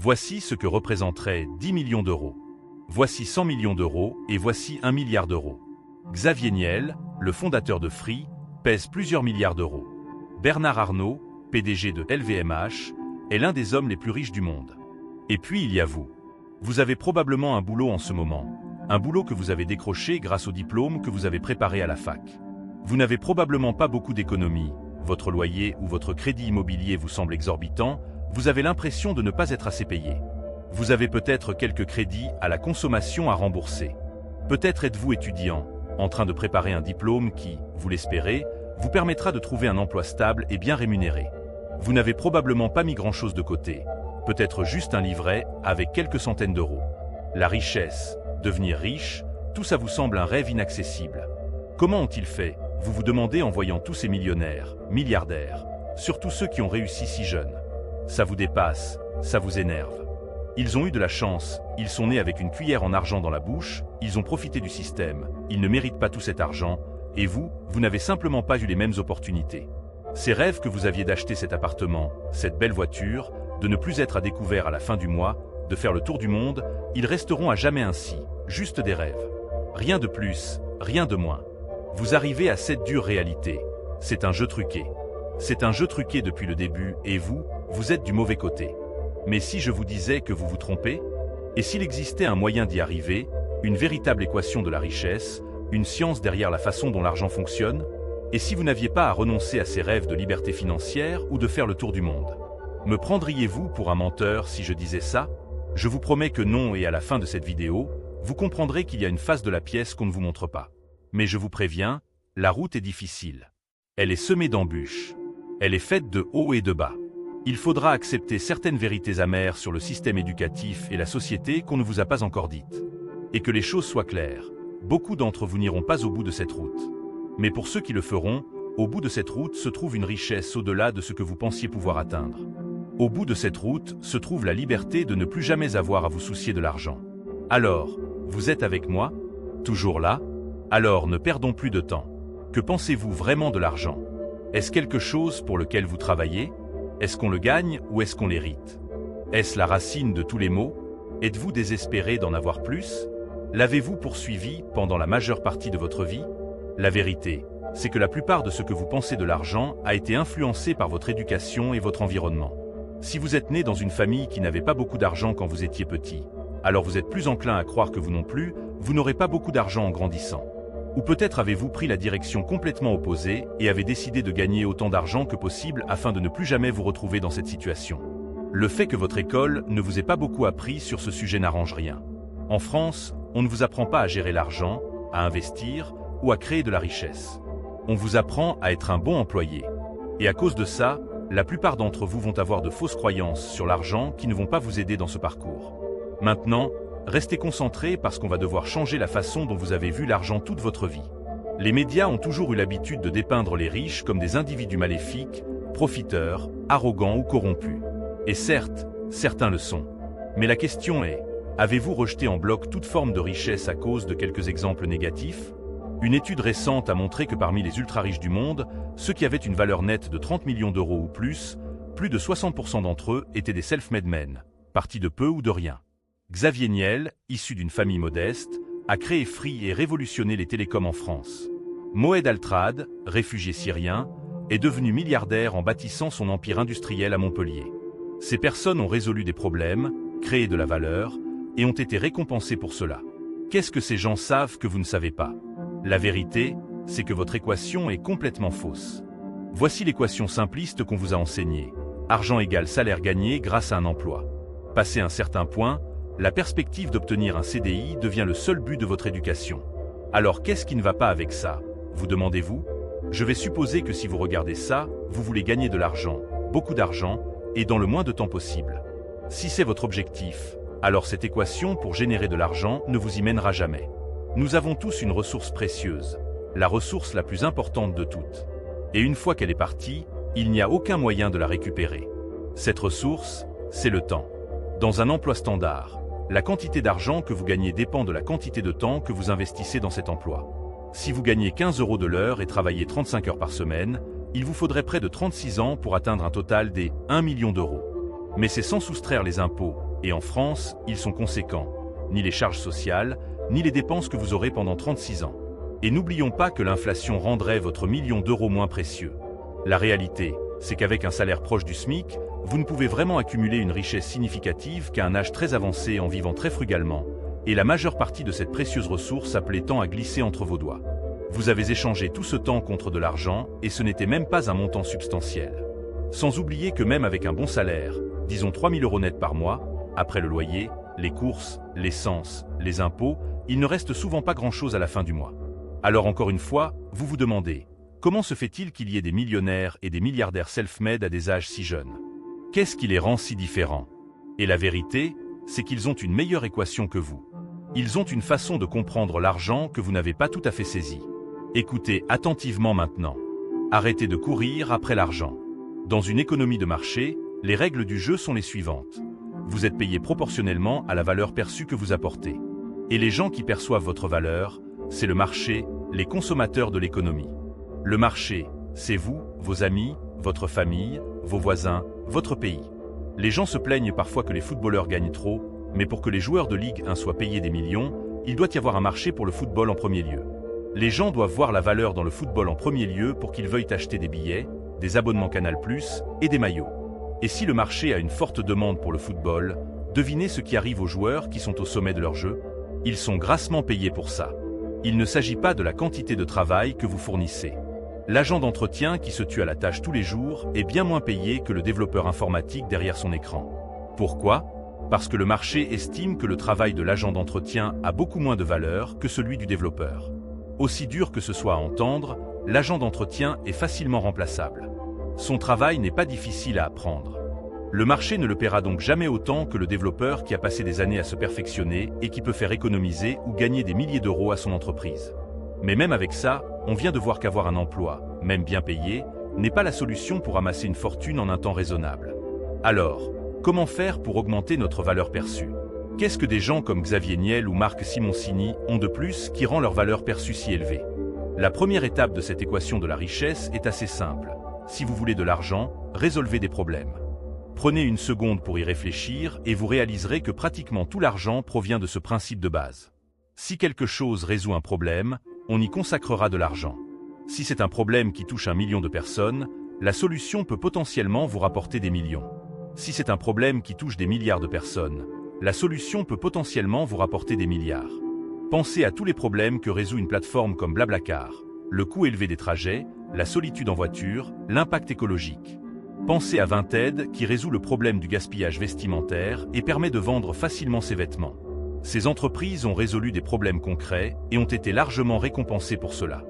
Voici ce que représenteraient 10 millions d'euros. Voici 100 millions d'euros et voici 1 milliard d'euros. Xavier Niel, le fondateur de Free, pèse plusieurs milliards d'euros. Bernard Arnault, PDG de LVMH, est l'un des hommes les plus riches du monde. Et puis il y a vous. Vous avez probablement un boulot en ce moment. Un boulot que vous avez décroché grâce au diplôme que vous avez préparé à la fac. Vous n'avez probablement pas beaucoup d'économies, votre loyer ou votre crédit immobilier vous semble exorbitant, vous avez l'impression de ne pas être assez payé. Vous avez peut-être quelques crédits à la consommation à rembourser. Peut-être êtes-vous étudiant, en train de préparer un diplôme qui, vous l'espérez, vous permettra de trouver un emploi stable et bien rémunéré. Vous n'avez probablement pas mis grand-chose de côté, peut-être juste un livret avec quelques centaines d'euros. La richesse, devenir riche, tout ça vous semble un rêve inaccessible. Comment ont-ils fait, vous vous demandez en voyant tous ces millionnaires, milliardaires, surtout ceux qui ont réussi si jeunes. Ça vous dépasse, ça vous énerve. Ils ont eu de la chance, ils sont nés avec une cuillère en argent dans la bouche, ils ont profité du système, ils ne méritent pas tout cet argent, et vous n'avez simplement pas eu les mêmes opportunités. Ces rêves que vous aviez d'acheter cet appartement, cette belle voiture, de ne plus être à découvert à la fin du mois, de faire le tour du monde, ils resteront à jamais ainsi, juste des rêves. Rien de plus, rien de moins. Vous arrivez à cette dure réalité. C'est un jeu truqué. C'est un jeu truqué depuis le début et vous êtes du mauvais côté. Mais si je vous disais que vous vous trompez? Et s'il existait un moyen d'y arriver, une véritable équation de la richesse, une science derrière la façon dont l'argent fonctionne? Et si vous n'aviez pas à renoncer à ces rêves de liberté financière ou de faire le tour du monde? Me prendriez-vous pour un menteur si je disais ça? Je vous promets que non, et à la fin de cette vidéo, vous comprendrez qu'il y a une face de la pièce qu'on ne vous montre pas. Mais je vous préviens, la route est difficile. Elle est semée d'embûches. Elle est faite de hauts et de bas. Il faudra accepter certaines vérités amères sur le système éducatif et la société qu'on ne vous a pas encore dites. Et que les choses soient claires, beaucoup d'entre vous n'iront pas au bout de cette route. Mais pour ceux qui le feront, au bout de cette route se trouve une richesse au-delà de ce que vous pensiez pouvoir atteindre. Au bout de cette route se trouve la liberté de ne plus jamais avoir à vous soucier de l'argent. Alors, vous êtes avec moi? Toujours là? Alors ne perdons plus de temps. Que pensez-vous vraiment de l'argent? Est-ce quelque chose pour lequel vous travaillez? Est-ce qu'on le gagne ou est-ce qu'on l'hérite? Est-ce la racine de tous les maux? Êtes-vous désespéré d'en avoir plus? L'avez-vous poursuivi pendant la majeure partie de votre vie? La vérité, c'est que la plupart de ce que vous pensez de l'argent a été influencé par votre éducation et votre environnement. Si vous êtes né dans une famille qui n'avait pas beaucoup d'argent quand vous étiez petit, alors vous êtes plus enclin à croire que vous non plus, vous n'aurez pas beaucoup d'argent en grandissant. Ou peut-être avez-vous pris la direction complètement opposée et avez décidé de gagner autant d'argent que possible afin de ne plus jamais vous retrouver dans cette situation. Le fait que votre école ne vous ait pas beaucoup appris sur ce sujet n'arrange rien. En France, on ne vous apprend pas à gérer l'argent, à investir ou à créer de la richesse. On vous apprend à être un bon employé. Et à cause de ça, la plupart d'entre vous vont avoir de fausses croyances sur l'argent qui ne vont pas vous aider dans ce parcours. Maintenant, restez concentrés parce qu'on va devoir changer la façon dont vous avez vu l'argent toute votre vie. Les médias ont toujours eu l'habitude de dépeindre les riches comme des individus maléfiques, profiteurs, arrogants ou corrompus. Et certes, certains le sont. Mais la question est, avez-vous rejeté en bloc toute forme de richesse à cause de quelques exemples négatifs? Une étude récente a montré que parmi les ultra-riches du monde, ceux qui avaient une valeur nette de 30 millions d'euros ou plus de 60% d'entre eux étaient des self-made men, partis de peu ou de rien. Xavier Niel, issu d'une famille modeste, a créé Free et révolutionné les télécoms en France. Moed Altrad, réfugié syrien, est devenu milliardaire en bâtissant son empire industriel à Montpellier. Ces personnes ont résolu des problèmes, créé de la valeur, et ont été récompensées pour cela. Qu'est-ce que ces gens savent que vous ne savez pas? La vérité, c'est que votre équation est complètement fausse. Voici l'équation simpliste qu'on vous a enseignée. Argent égale salaire gagné grâce à un emploi. Passé un certain point, la perspective d'obtenir un CDI devient le seul but de votre éducation. Alors qu'est-ce qui ne va pas avec ça? Vous demandez-vous? Je vais supposer que si vous regardez ça, vous voulez gagner de l'argent, beaucoup d'argent, et dans le moins de temps possible. Si c'est votre objectif, alors cette équation pour générer de l'argent ne vous y mènera jamais. Nous avons tous une ressource précieuse, la ressource la plus importante de toutes. Et une fois qu'elle est partie, il n'y a aucun moyen de la récupérer. Cette ressource, c'est le temps. Dans un emploi standard, la quantité d'argent que vous gagnez dépend de la quantité de temps que vous investissez dans cet emploi. Si vous gagnez 15 € de l'heure et travaillez 35 heures par semaine, il vous faudrait près de 36 ans pour atteindre un total des 1 million d'euros. Mais c'est sans soustraire les impôts, et en France, ils sont conséquents. Ni les charges sociales, ni les dépenses que vous aurez pendant 36 ans. Et n'oublions pas que l'inflation rendrait votre million d'euros moins précieux. La réalité, c'est qu'avec un salaire proche du SMIC, vous ne pouvez vraiment accumuler une richesse significative qu'à un âge très avancé en vivant très frugalement, et la majeure partie de cette précieuse ressource appelait tant à glisser entre vos doigts. Vous avez échangé tout ce temps contre de l'argent, et ce n'était même pas un montant substantiel. Sans oublier que même avec un bon salaire, disons 3 000 € net par mois, après le loyer, les courses, l'essence, les impôts, il ne reste souvent pas grand-chose à la fin du mois. Alors encore une fois, vous vous demandez, comment se fait-il qu'il y ait des millionnaires et des milliardaires self-made à des âges si jeunes? Qu'est-ce qui les rend si différents? Et la vérité, c'est qu'ils ont une meilleure équation que vous. Ils ont une façon de comprendre l'argent que vous n'avez pas tout à fait saisi. Écoutez attentivement maintenant. Arrêtez de courir après l'argent. Dans une économie de marché, les règles du jeu sont les suivantes. Vous êtes payé proportionnellement à la valeur perçue que vous apportez. Et les gens qui perçoivent votre valeur, c'est le marché, les consommateurs de l'économie. Le marché, c'est vous, vos amis, votre famille, vos voisins, votre pays. Les gens se plaignent parfois que les footballeurs gagnent trop, mais pour que les joueurs de Ligue 1 soient payés des millions, il doit y avoir un marché pour le football en premier lieu. Les gens doivent voir la valeur dans le football en premier lieu pour qu'ils veuillent acheter des billets, des abonnements Canal+, et des maillots. Et si le marché a une forte demande pour le football, devinez ce qui arrive aux joueurs qui sont au sommet de leur jeu? Ils sont grassement payés pour ça. Il ne s'agit pas de la quantité de travail que vous fournissez. L'agent d'entretien qui se tue à la tâche tous les jours est bien moins payé que le développeur informatique derrière son écran. Pourquoi? Parce que le marché estime que le travail de l'agent d'entretien a beaucoup moins de valeur que celui du développeur. Aussi dur que ce soit à entendre, l'agent d'entretien est facilement remplaçable. Son travail n'est pas difficile à apprendre. Le marché ne le paiera donc jamais autant que le développeur qui a passé des années à se perfectionner et qui peut faire économiser ou gagner des milliers d'euros à son entreprise. Mais même avec ça, on vient de voir qu'avoir un emploi, même bien payé, n'est pas la solution pour amasser une fortune en un temps raisonnable. Alors, comment faire pour augmenter notre valeur perçue? Qu'est-ce que des gens comme Xavier Niel ou Marc Simoncini ont de plus qui rend leur valeur perçue si élevée? La première étape de cette équation de la richesse est assez simple. Si vous voulez de l'argent, résolvez des problèmes. Prenez une seconde pour y réfléchir et vous réaliserez que pratiquement tout l'argent provient de ce principe de base. Si quelque chose résout un problème, on y consacrera de l'argent. Si c'est un problème qui touche 1 million de personnes, la solution peut potentiellement vous rapporter des millions. Si c'est un problème qui touche des milliards de personnes, la solution peut potentiellement vous rapporter des milliards. Pensez à tous les problèmes que résout une plateforme comme Blablacar, le coût élevé des trajets, la solitude en voiture, l'impact écologique. Pensez à Vinted qui résout le problème du gaspillage vestimentaire et permet de vendre facilement ses vêtements. Ces entreprises ont résolu des problèmes concrets et ont été largement récompensées pour cela.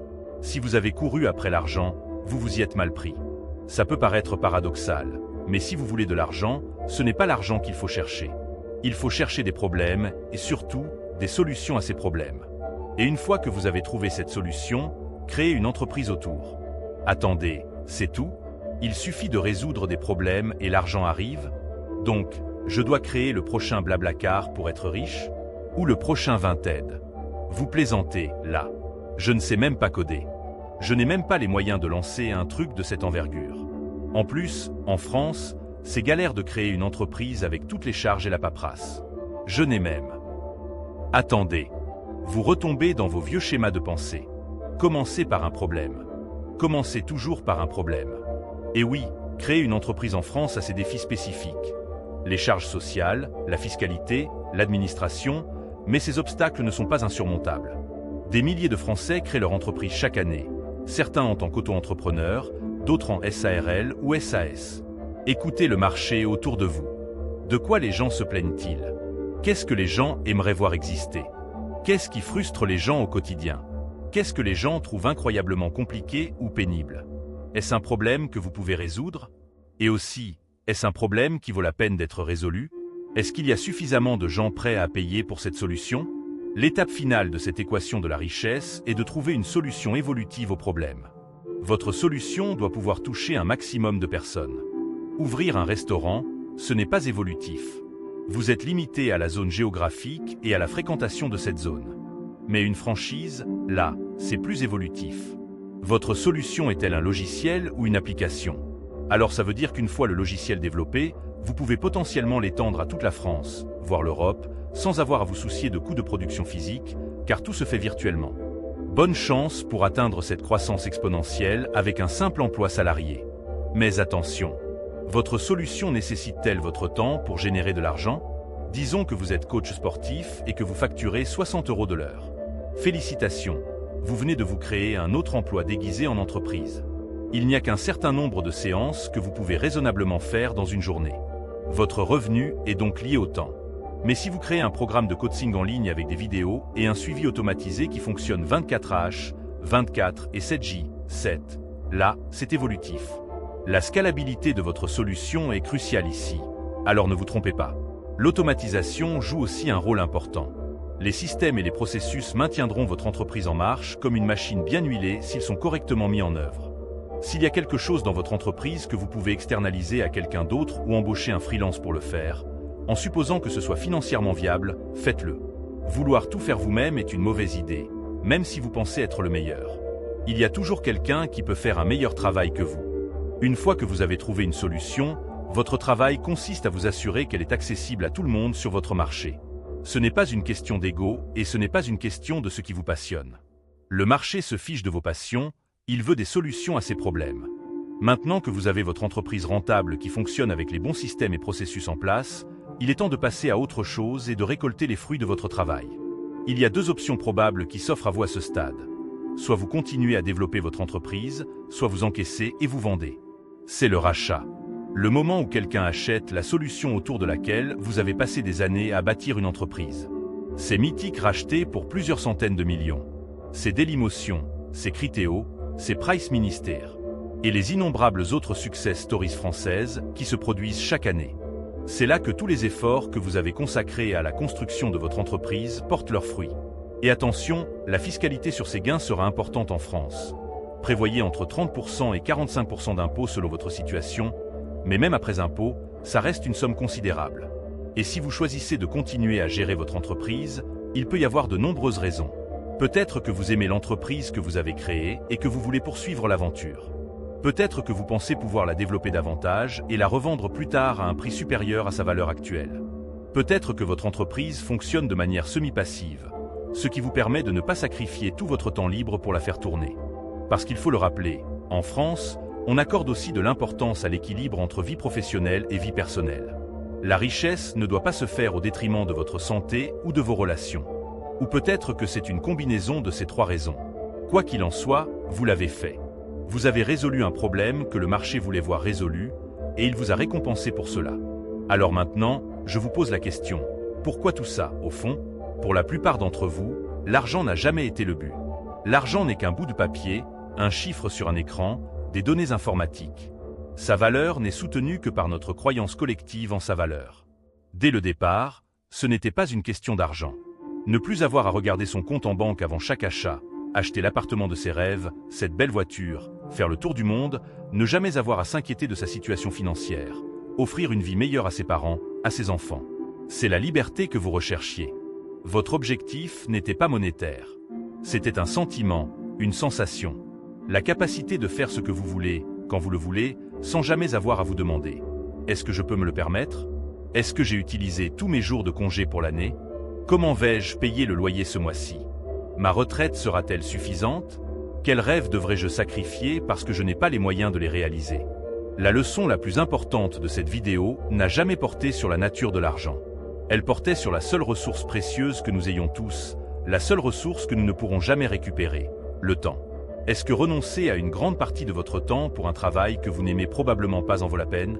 Si vous avez couru après l'argent, vous vous y êtes mal pris. Ça peut paraître paradoxal, mais si vous voulez de l'argent, ce n'est pas l'argent qu'il faut chercher. Il faut chercher des problèmes et surtout, des solutions à ces problèmes. Et une fois que vous avez trouvé cette solution, créez une entreprise autour. Attendez, c'est tout? Il suffit de résoudre des problèmes et l'argent arrive? Donc, je dois créer le prochain Blablacar pour être riche? Ou le prochain Vinted? Vous plaisantez, là. Je ne sais même pas coder. Je n'ai même pas les moyens de lancer un truc de cette envergure. En plus, en France, c'est galère de créer une entreprise avec toutes les charges et la paperasse. Je n'ai même. Attendez. Vous retombez dans vos vieux schémas de pensée. Commencez par un problème. Commencez toujours par un problème. Et oui, créer une entreprise en France a ses défis spécifiques. Les charges sociales, la fiscalité, l'administration, mais ces obstacles ne sont pas insurmontables. Des milliers de Français créent leur entreprise chaque année, certains en tant qu'auto-entrepreneurs, d'autres en SARL ou SAS. Écoutez le marché autour de vous. De quoi les gens se plaignent-ils? Qu'est-ce que les gens aimeraient voir exister? Qu'est-ce qui frustre les gens au quotidien? Qu'est-ce que les gens trouvent incroyablement compliqué ou pénible? Est-ce un problème que vous pouvez résoudre? Et aussi, est-ce un problème qui vaut la peine d'être résolu? Est-ce qu'il y a suffisamment de gens prêts à payer pour cette solution? L'étape finale de cette équation de la richesse est de trouver une solution évolutive au problème. Votre solution doit pouvoir toucher un maximum de personnes. Ouvrir un restaurant, ce n'est pas évolutif. Vous êtes limité à la zone géographique et à la fréquentation de cette zone. Mais une franchise, là, c'est plus évolutif. Votre solution est-elle un logiciel ou une application? Alors ça veut dire qu'une fois le logiciel développé, vous pouvez potentiellement l'étendre à toute la France, voire l'Europe, sans avoir à vous soucier de coûts de production physique, car tout se fait virtuellement. Bonne chance pour atteindre cette croissance exponentielle avec un simple emploi salarié. Mais attention, votre solution nécessite-t-elle votre temps pour générer de l'argent? Disons que vous êtes coach sportif et que vous facturez 60 € de l'heure. Félicitations, vous venez de vous créer un autre emploi déguisé en entreprise. Il n'y a qu'un certain nombre de séances que vous pouvez raisonnablement faire dans une journée. Votre revenu est donc lié au temps. Mais si vous créez un programme de coaching en ligne avec des vidéos et un suivi automatisé qui fonctionne 24H, 24 et 7J, 7, là, c'est évolutif. La scalabilité de votre solution est cruciale ici. Alors ne vous trompez pas. L'automatisation joue aussi un rôle important. Les systèmes et les processus maintiendront votre entreprise en marche comme une machine bien huilée s'ils sont correctement mis en œuvre. S'il y a quelque chose dans votre entreprise que vous pouvez externaliser à quelqu'un d'autre ou embaucher un freelance pour le faire, en supposant que ce soit financièrement viable, faites-le. Vouloir tout faire vous-même est une mauvaise idée, même si vous pensez être le meilleur. Il y a toujours quelqu'un qui peut faire un meilleur travail que vous. Une fois que vous avez trouvé une solution, votre travail consiste à vous assurer qu'elle est accessible à tout le monde sur votre marché. Ce n'est pas une question d'ego et ce n'est pas une question de ce qui vous passionne. Le marché se fiche de vos passions, il veut des solutions à ces problèmes. Maintenant que vous avez votre entreprise rentable qui fonctionne avec les bons systèmes et processus en place, il est temps de passer à autre chose et de récolter les fruits de votre travail. Il y a deux options probables qui s'offrent à vous à ce stade. Soit vous continuez à développer votre entreprise, soit vous encaissez et vous vendez. C'est le rachat. Le moment où quelqu'un achète la solution autour de laquelle vous avez passé des années à bâtir une entreprise. C'est Mythic racheté pour plusieurs centaines de millions. C'est Dailymotion, c'est Criteo, c'est Price Minister. Et les innombrables autres success stories françaises qui se produisent chaque année. C'est là que tous les efforts que vous avez consacrés à la construction de votre entreprise portent leurs fruits. Et attention, la fiscalité sur ces gains sera importante en France. Prévoyez entre 30% et 45% d'impôts selon votre situation, mais même après impôts, ça reste une somme considérable. Et si vous choisissez de continuer à gérer votre entreprise, il peut y avoir de nombreuses raisons. Peut-être que vous aimez l'entreprise que vous avez créée et que vous voulez poursuivre l'aventure. Peut-être que vous pensez pouvoir la développer davantage et la revendre plus tard à un prix supérieur à sa valeur actuelle. Peut-être que votre entreprise fonctionne de manière semi-passive, ce qui vous permet de ne pas sacrifier tout votre temps libre pour la faire tourner. Parce qu'il faut le rappeler, en France, on accorde aussi de l'importance à l'équilibre entre vie professionnelle et vie personnelle. La richesse ne doit pas se faire au détriment de votre santé ou de vos relations. Ou peut-être que c'est une combinaison de ces trois raisons. Quoi qu'il en soit, vous l'avez fait. Vous avez résolu un problème que le marché voulait voir résolu, et il vous a récompensé pour cela. Alors maintenant, je vous pose la question, pourquoi tout ça, au fond? Pour la plupart d'entre vous, l'argent n'a jamais été le but. L'argent n'est qu'un bout de papier, un chiffre sur un écran, des données informatiques. Sa valeur n'est soutenue que par notre croyance collective en sa valeur. Dès le départ, ce n'était pas une question d'argent. Ne plus avoir à regarder son compte en banque avant chaque achat, acheter l'appartement de ses rêves, cette belle voiture, faire le tour du monde, ne jamais avoir à s'inquiéter de sa situation financière, offrir une vie meilleure à ses parents, à ses enfants. C'est la liberté que vous recherchiez. Votre objectif n'était pas monétaire. C'était un sentiment, une sensation. La capacité de faire ce que vous voulez, quand vous le voulez, sans jamais avoir à vous demander. Est-ce que je peux me le permettre? Est-ce que j'ai utilisé tous mes jours de congé pour l'année? Comment vais-je payer le loyer ce mois-ci? Ma retraite sera-t-elle suffisante? Quels rêves devrais-je sacrifier parce que je n'ai pas les moyens de les réaliser? La leçon la plus importante de cette vidéo n'a jamais porté sur la nature de l'argent. Elle portait sur la seule ressource précieuse que nous ayons tous, la seule ressource que nous ne pourrons jamais récupérer, le temps. Est-ce que renoncer à une grande partie de votre temps pour un travail que vous n'aimez probablement pas en vaut la peine?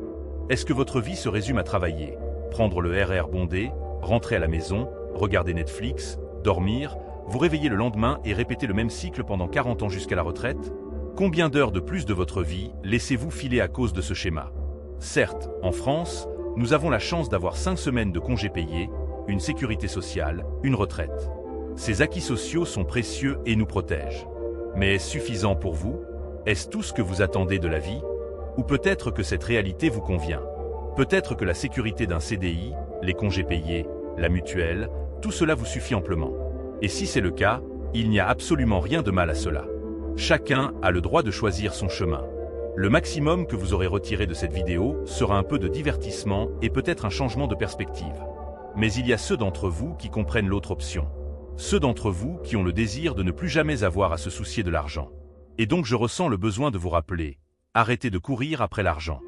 Est-ce que votre vie se résume à travailler, prendre le RER bondé, rentrer à la maison, regarder Netflix, dormir, vous réveiller le lendemain et répéter le même cycle pendant 40 ans jusqu'à la retraite? Combien d'heures de plus de votre vie laissez-vous filer à cause de ce schéma? Certes, en France, nous avons la chance d'avoir 5 semaines de congés payés, une sécurité sociale, une retraite. Ces acquis sociaux sont précieux et nous protègent. Mais est-ce suffisant pour vous? Est-ce tout ce que vous attendez de la vie? Ou peut-être que cette réalité vous convient? Peut-être que la sécurité d'un CDI, les congés payés, la mutuelle, tout cela vous suffit amplement. Et si c'est le cas, il n'y a absolument rien de mal à cela. Chacun a le droit de choisir son chemin. Le maximum que vous aurez retiré de cette vidéo sera un peu de divertissement et peut-être un changement de perspective. Mais il y a ceux d'entre vous qui comprennent l'autre option. Ceux d'entre vous qui ont le désir de ne plus jamais avoir à se soucier de l'argent. Et donc je ressens le besoin de vous rappeler, arrêtez de courir après l'argent.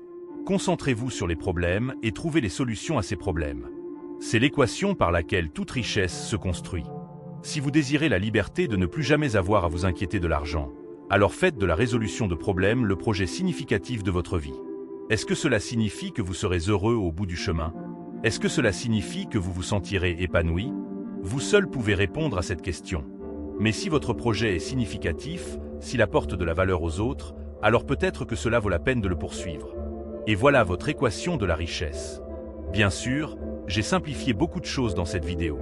Concentrez-vous sur les problèmes et trouvez les solutions à ces problèmes. C'est l'équation par laquelle toute richesse se construit. Si vous désirez la liberté de ne plus jamais avoir à vous inquiéter de l'argent, alors faites de la résolution de problèmes le projet significatif de votre vie. Est-ce que cela signifie que vous serez heureux au bout du chemin? Est-ce que cela signifie que vous vous sentirez épanoui? Vous seul pouvez répondre à cette question. Mais si votre projet est significatif, s'il apporte de la valeur aux autres, alors peut-être que cela vaut la peine de le poursuivre. Et voilà votre équation de la richesse. Bien sûr, j'ai simplifié beaucoup de choses dans cette vidéo.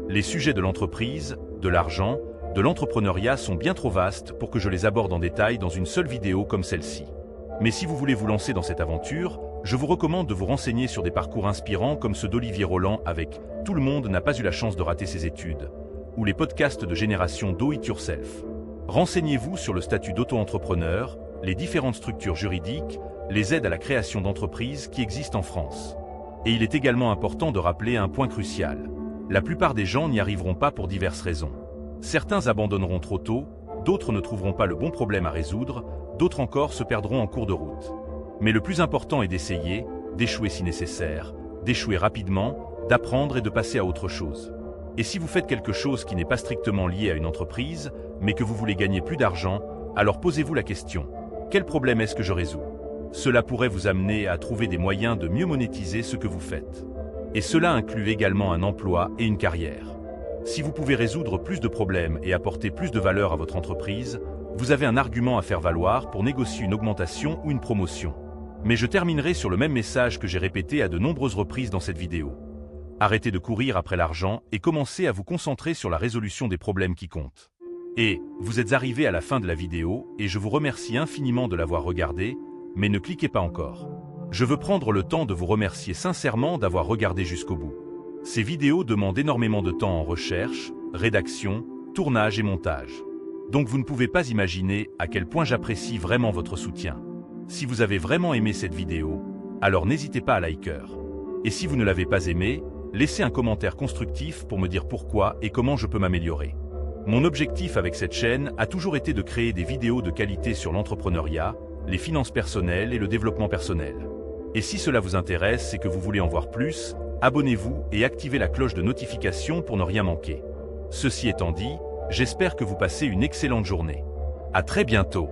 Les sujets de l'entreprise, de l'argent, de l'entrepreneuriat sont bien trop vastes pour que je les aborde en détail dans une seule vidéo comme celle-ci. Mais si vous voulez vous lancer dans cette aventure, je vous recommande de vous renseigner sur des parcours inspirants comme ceux d'Olivier Roland avec « Tout le monde n'a pas eu la chance de rater ses études » ou les podcasts de génération Do It Yourself. Renseignez-vous sur le statut d'auto-entrepreneur, les différentes structures juridiques, les aides à la création d'entreprises qui existent en France. Et il est également important de rappeler un point crucial. La plupart des gens n'y arriveront pas pour diverses raisons. Certains abandonneront trop tôt, d'autres ne trouveront pas le bon problème à résoudre, d'autres encore se perdront en cours de route. Mais le plus important est d'essayer, d'échouer si nécessaire, d'échouer rapidement, d'apprendre et de passer à autre chose. Et si vous faites quelque chose qui n'est pas strictement lié à une entreprise, mais que vous voulez gagner plus d'argent, alors posez-vous la question. Quel problème est-ce que je résous? Cela pourrait vous amener à trouver des moyens de mieux monétiser ce que vous faites. Et cela inclut également un emploi et une carrière. Si vous pouvez résoudre plus de problèmes et apporter plus de valeur à votre entreprise, vous avez un argument à faire valoir pour négocier une augmentation ou une promotion. Mais je terminerai sur le même message que j'ai répété à de nombreuses reprises dans cette vidéo. Arrêtez de courir après l'argent et commencez à vous concentrer sur la résolution des problèmes qui comptent. Et vous êtes arrivé à la fin de la vidéo et je vous remercie infiniment de l'avoir regardée, mais ne cliquez pas encore. Je veux prendre le temps de vous remercier sincèrement d'avoir regardé jusqu'au bout. Ces vidéos demandent énormément de temps en recherche, rédaction, tournage et montage. Donc vous ne pouvez pas imaginer à quel point j'apprécie vraiment votre soutien. Si vous avez vraiment aimé cette vidéo, alors n'hésitez pas à liker. Et si vous ne l'avez pas aimé, laissez un commentaire constructif pour me dire pourquoi et comment je peux m'améliorer. Mon objectif avec cette chaîne a toujours été de créer des vidéos de qualité sur l'entrepreneuriat, les finances personnelles et le développement personnel. Et si cela vous intéresse et que vous voulez en voir plus, abonnez-vous et activez la cloche de notification pour ne rien manquer. Ceci étant dit, j'espère que vous passez une excellente journée. À très bientôt.